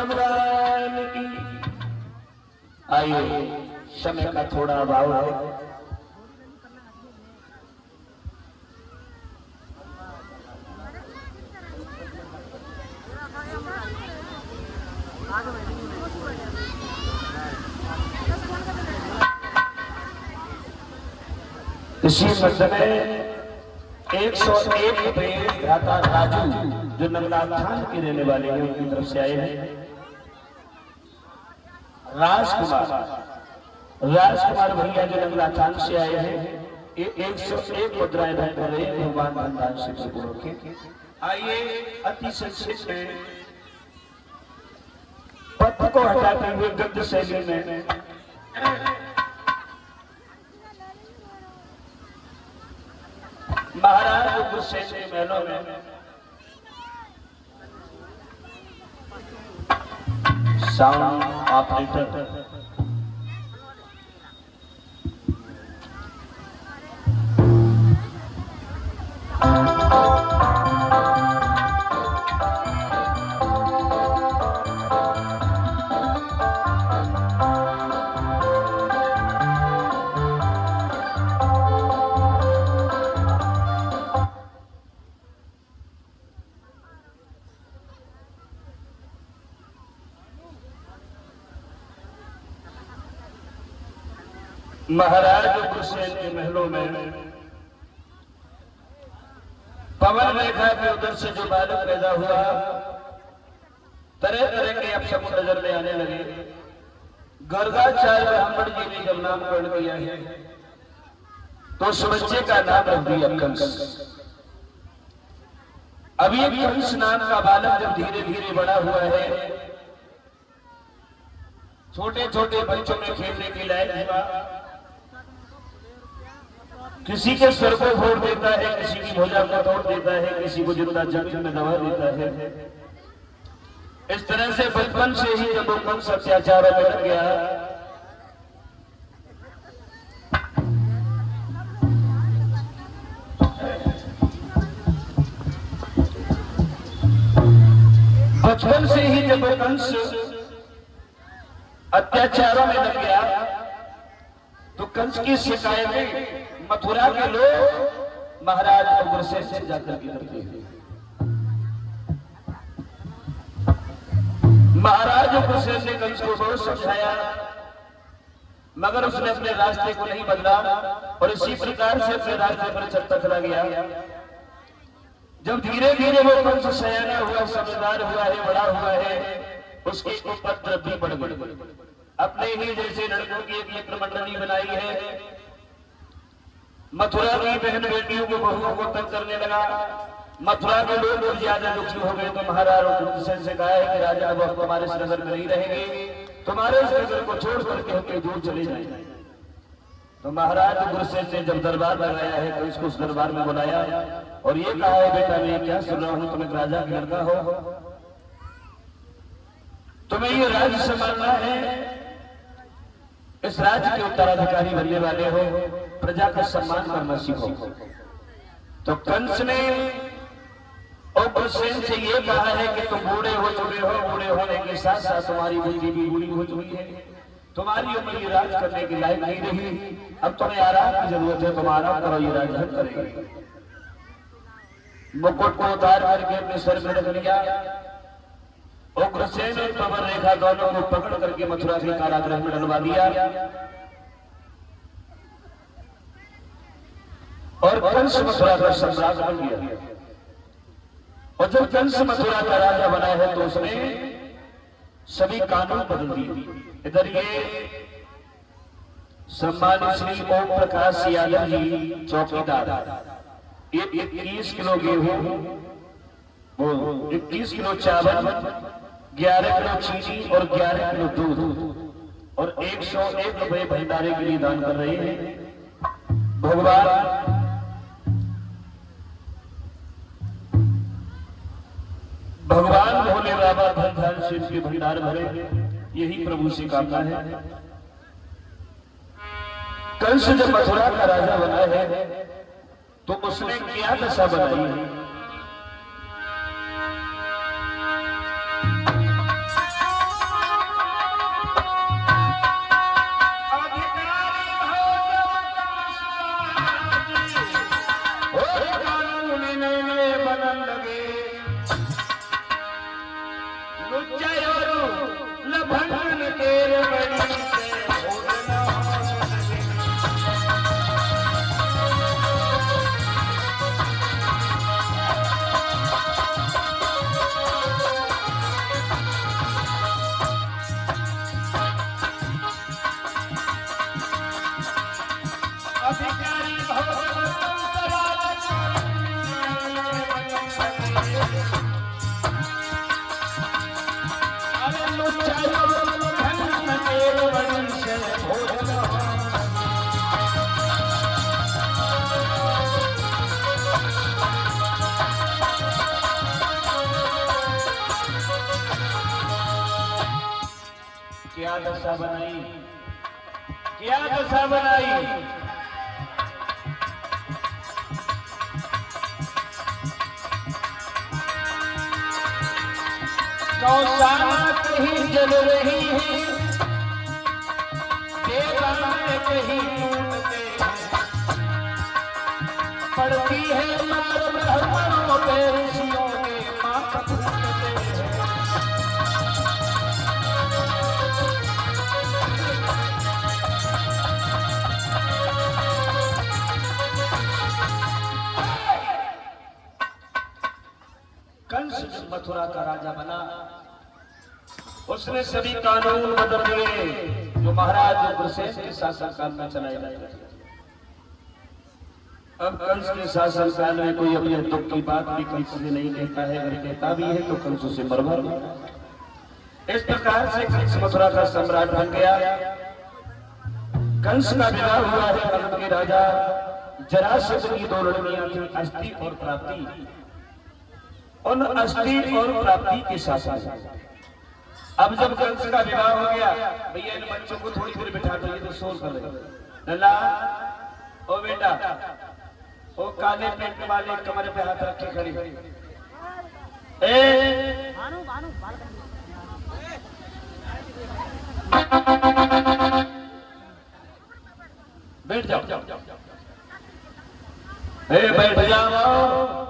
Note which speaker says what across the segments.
Speaker 1: भगवान की। आइए, समय का थोड़ा अभाव है। इसी मध्य में 101 रुपए भ्राता राजू जो नंगलाथान के रहने वाले हैं उनकी तरफ से आए हैं। राजकुमार भैया जो नंगलाथान से आए हैं, 101 मुद्राएं दान कर रहे हैं भगवान भंडार से प्रभु के। आइए, अति संक्षिप्त में पद को हटाते हुए गद्य शैली में महाराज गुस्से के महलों में साउंड ऑपरेटर महाराज हुसैन के महलों में पवन रेखा के उधर से जो बालक पैदा हुआ, तरह तरह के अपशकुन नजर में आने लगे। गर्गाचार्य ब्राह्मण जी ने जब नामकरण किया है तो उस बच्चे का नाम रख दिया कंस। अभी कंस नाम का बालक जब धीरे धीरे बड़ा हुआ है, छोटे छोटे बच्चों में खेलने के लायक हुआ, किसी के सर को फोड़ देता है, किसी की भुजा को तोड़ देता है, किसी को जिंदा जमीन में दबा देता है। इस तरह से बचपन से ही जब वो कंस अत्याचारों में लग गया, बचपन से ही जब वो कंस अत्याचारों में लग गया तो कंस की शिकायतें मथुरा के लोग महाराज उग्रसेन से जाकर के करते हैं। महाराज उग्रसेन ने कंस को बहुत समझाया, मगर उसने अपने रास्ते को नहीं बदला और इसी प्रकार से अपने रास्ते पर चलता चला गया। जब धीरे धीरे वो कंस सयाना हुआ, समझदार हुआ है, बड़ा हुआ है, उसकी उपद्रव भी बढ़ गई। अपने ही जैसे लड़कों की एक मित्र मंडली बनाई है, मथुरा की बहन बेटियों को, बहुओं को तंग करने लगा। मथुरा के लोग और ज्यादा दुखी हो गए तो महाराज उग्रसेन से कहा है कि राजा अब हम तुम्हारे इस नगर में नहीं रहेंगे, तुम्हारे इस नगर को छोड़ करके हम कहीं दूर चले जाएंगे। तो महाराज उग्रसेन ने जब दरबार लगाया है तो इसको उस दरबार में बुलाया और ये कहा है, बेटा मैं क्या सुन रहा हूं, तुम एक राजा का लड़का हो, तुम्हें ये राज्य संभालना है, इस राज्य के उत्तराधिकारी बनने वाले हो, प्रजा का सम्मान करना सीखो। तो कंस ने उग्रसेन से ये कहा है कि तुम बूढ़े हो चुके हो, बूढ़े होने के साथ साथ तुम्हारी बुद्धि भी बूढ़ी हो चुकी है, तुम्हारी उम्र ये राज करने के लायक नहीं रही, अब तुम्हें आराम की जरूरत है, तुम आराम करो, ये राज हम करेंगे। मुकुट को उतार करके अपने सर में रख लिया। उग्रसेन और पवन रेखा दोनों को पकड़ करके मथुरा के कारागृह में डलवा दिया और कंस मथुरा का सम्राट बन गया। और जब कंस मथुरा का राजा बना है तो उसने सभी कानून बदल दिए। इधर ये सम्मानित श्री ओम प्रकाश यादव जी चौकीदार, 21 किलो गेहूं, 21 किलो चावल, 11 किलो चीनी और 11 किलो दूध और 101 रुपए भंडारे के लिए दान कर रहे हैं। भगवान भोले बाबा धन धन शिव के भंडार भरे, यही प्रभु से कामना है। कंस जब मथुरा का राजा बना है तो उसने क्या दशा बनाई है। लुच्चायोरू लभंगन केर बड़ी से भोगना अधिकारी क्या दशा बनाई, क्या दशा बनाई। गौशाला कहीं जल रही है, देवा में कहीं टूटते हैं, पड़ती है मार ब्राह्मणों पे ऋषियों के माथ फूटते हैं। कंस मथुरा का राजा बना, उसने सभी कानून बदल दिए जो महाराज उग्रसेन के शासनकाल में चलाए जाते थे। अब कंस के शासनकाल में कोई अपने दुख की बात भी किसी से नहीं कहता है, अगर कहता भी है तो कंस उसे मरवा देता। इस प्रकार से कंस मथुरा का सम्राट बन गया। कंस का विवाह हुआ है कर्ण के राजा जरासंध की दो लड़कियां थी, अस्थि और प्राप्ति। उन अस्थि और प्राप्ति के शासन अब जब कंस का विवाह हो गया, भैया इन बच्चों को थोड़ी देर बिठा दो, ये तो शोर कर रहे। लला ओ बेटा, ओ काले पेंट वाले कमर पे हाथ रख के खड़ी ए बैठ जाओ, ए बैठ जाओ।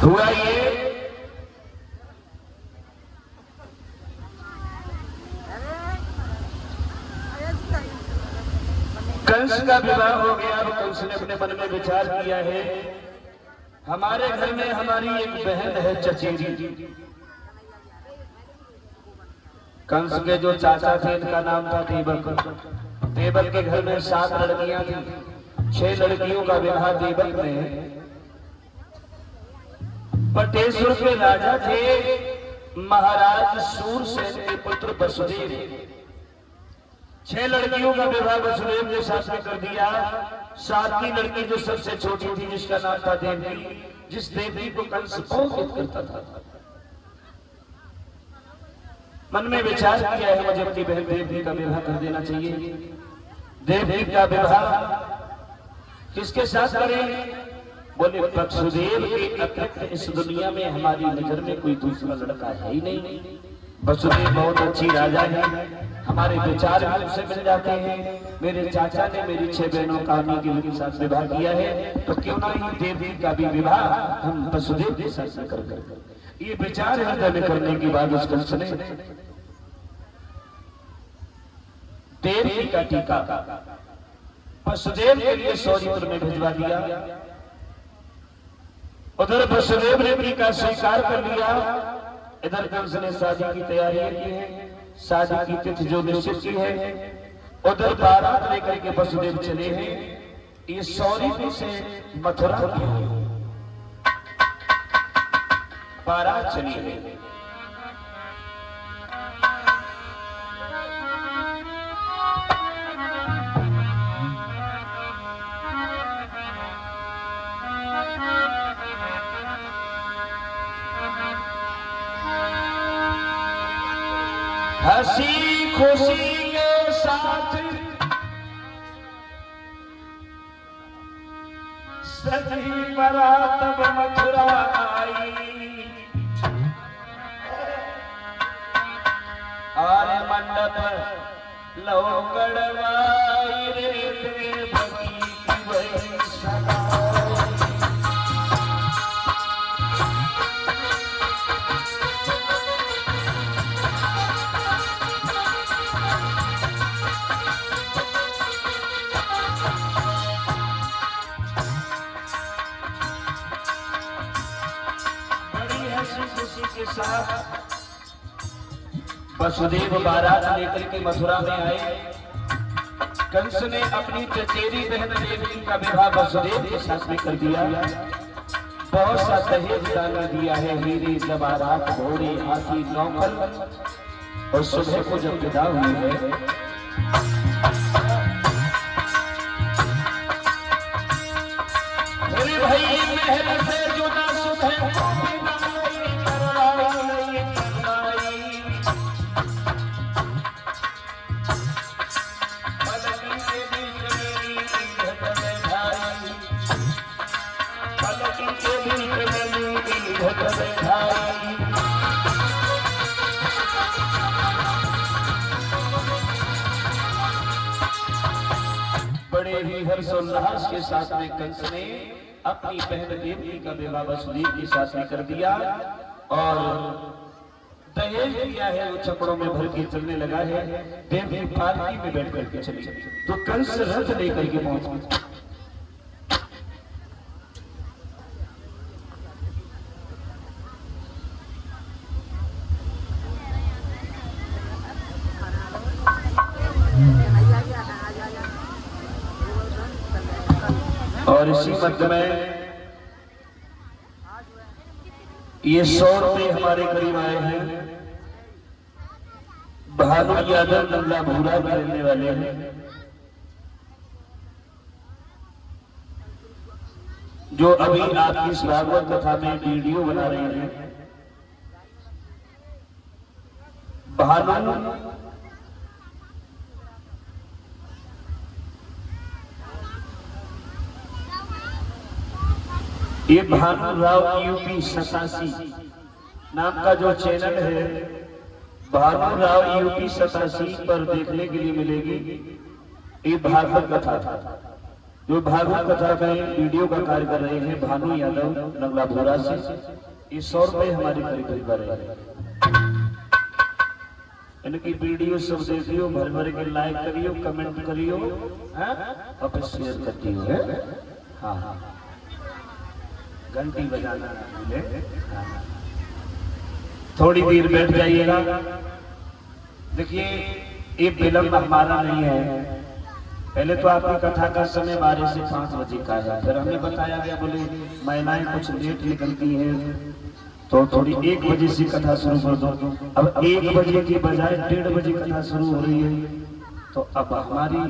Speaker 1: हुआ ये कंस का विवाह हो गया। कंस ने अपने मन में विचार किया है, हमारे घर में हमारी एक बहन है चचेरी। कंस के जो चाचा थे इनका नाम था देवक। देवक के घर में 7 लड़कियां थी। 6 लड़कियों का विवाह देवक में पटेश्वर के राजा थे महाराज सूरसेन के पुत्र वसुदेव। 6 लड़कियों का विवाह वसुदेव ने साथ में कर दिया। 7वीं लड़की जो सबसे छोटी थी, जिसका नाम था देवकी, जिस देवी को कंस बहुत करता था, मन में विचार किया है मुझे अपनी बहन देवकी का विवाह कर देना चाहिए। देवकी का विवाह किसके साथ करें? बोले वसुदेव के अतिरिक्त इस दुनिया में हमारी नजर में कोई दूसरा लड़का है ही नहीं। वसुदेव बहुत अच्छी राजा है, हमारे विचार भी उनसे मिल जाते हैं। मेरे चाचा ने मेरी 6 बहनों कामी के साथ विवाह किया है, तो क्यों ना ही देवी का भी विवाह हम वसुदेव के साथ कर। ये विचार हृदय में करने के बाद उस कंस ने देवी का टीका वसुदेव के लिए सौरीपुर में भिजवा दिया। उधर वसुदेव ने टीका स्वीकार कर लिया, इधर कंस ने शादी की तैयारी की है। शादी की तिथि जो निश्चित की है, उधर बारात लेकर के वसुदेव चले हैं। ये सौरीपुर से मथुरा की बारात चली है। हंसी खुशी के साथ सजी बारात मथुरा आई। पर लो कड़वाई रे देवकी की वही सगाई। बड़ी हंसी खुशी के साथ वसुदेव बारात लेकर के मथुरा में आए। कंस ने अपनी चचेरी बहन देवकी का विवाह वसुदेव के साथ में कर दिया। बहुत सा दहेज दान दिया है, हीरे जवाहरात घोड़े हाथी नौकर। और सुबह को जब विदा हुई है मेरे भाई महल से जुदा सुबह बड़े ही हर्षोल्लास के साथ में कंस ने अपनी बहन देवकी का विवाह वसुदेव के साथ में कर दिया और दहेज दिया है वो छपड़ों में भर के चलने लगा है। देवकी पालकी में बैठ करके चली तो कंस रथ लेकर के पहुंचा। और इसी मध्य में ये 100 रुपये हमारे करीब आए हैं। भानु यादव नंगला भूरा में रहने वाले हैं, जो अभी आपकी इस भागवत कथा में वीडियो बना रहे हैं। भानु ये भानु राव यूपी 87 नाम का जो चैनल है, भानु राव यूपी 87 पर देखने के लिए मिलेगी। ये भागवत कथा जो भागवत कथा का वीडियो का कार्य कर रहे हैं भानु यादव नंगला भोरा से। ये 100 रुपये हमारे करीब कर रहे हैं। इनकी वीडियो सब देखियो, भर भर के लाइक करियो, कमेंट करियो, और शेयर करती हो। हाँ हाँ, घंटी बजाना ना भूले। थोड़ी देर बैठ जाइएगा। देखिए ये विलंब हमारा नहीं है। पहले तो आपकी कथा का समय 12 से 5 बजे का है, फिर हमें बताया गया बोले महिलाएं कुछ लेट निकलती हैं तो थोड़ी 1 बजे से कथा शुरू कर दो। अब 1 बजे की बजाय 1:30 बजे कथा शुरू हो रही है, तो अब हमारी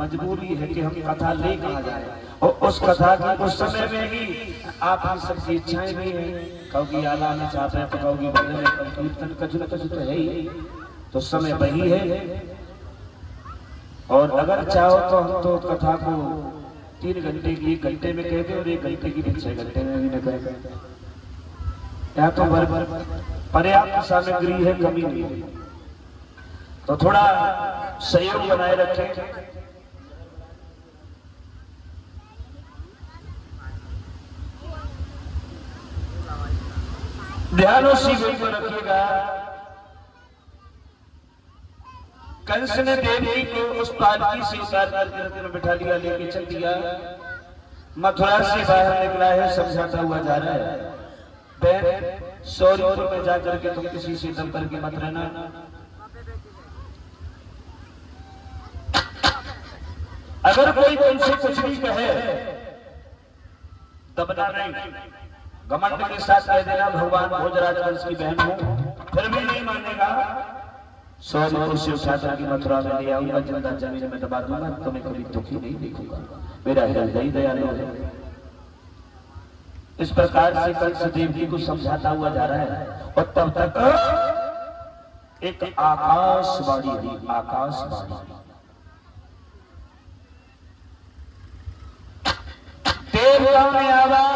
Speaker 1: मजबूरी है कि हम कथा ले कहाँ जाए। और उस कथा की उस समय में ही आप सबकी इच्छाएं भी हैं, कहोगी आला में चाहते हैं तो कहोगी भजन कीर्तन कछु तो है ही, तो समय वही है। और अगर चाहो तो हम तो कथा को 3 घंटे की 1 घंटे में कहते और 1 घंटे की 6 घंटे में भी न कहें। यहाँ तो पर्याप्त सामग्री है, कमी नहीं है, तो थोड़ा सहयोग बनाए रखें। ध्यान उसी को रखिएगा। कंस ने देवी को उस पालकी से उतार करके रथ में बिठा लिया, लेके चल दिया। मथुरा से बाहर निकला है, समझाता हुआ जा रहा है, बहन सौरीपुर में जाकर के तुम किसी से दम करके मत रहना। अगर कोई तुमसे कुछ भी कहे दबना नहीं, घमंड के साथ कह देना भगवान भोजराज वंश की बहन हूं, फिर भी नहीं मानेगा। 100 से उठाकर की मथुरा में ले आऊंगा, जिंदा जमीन में दबा दूंगा, तुम्हें कभी दुखी नहीं देखूंगा, मेरा हृदय दयालु है। इस प्रकार से कंस देवकी को समझाता हुआ जा रहा है। और तब तक एक आकाशवाणी हुई, आकाशवाणी, देवताओं ने आवाज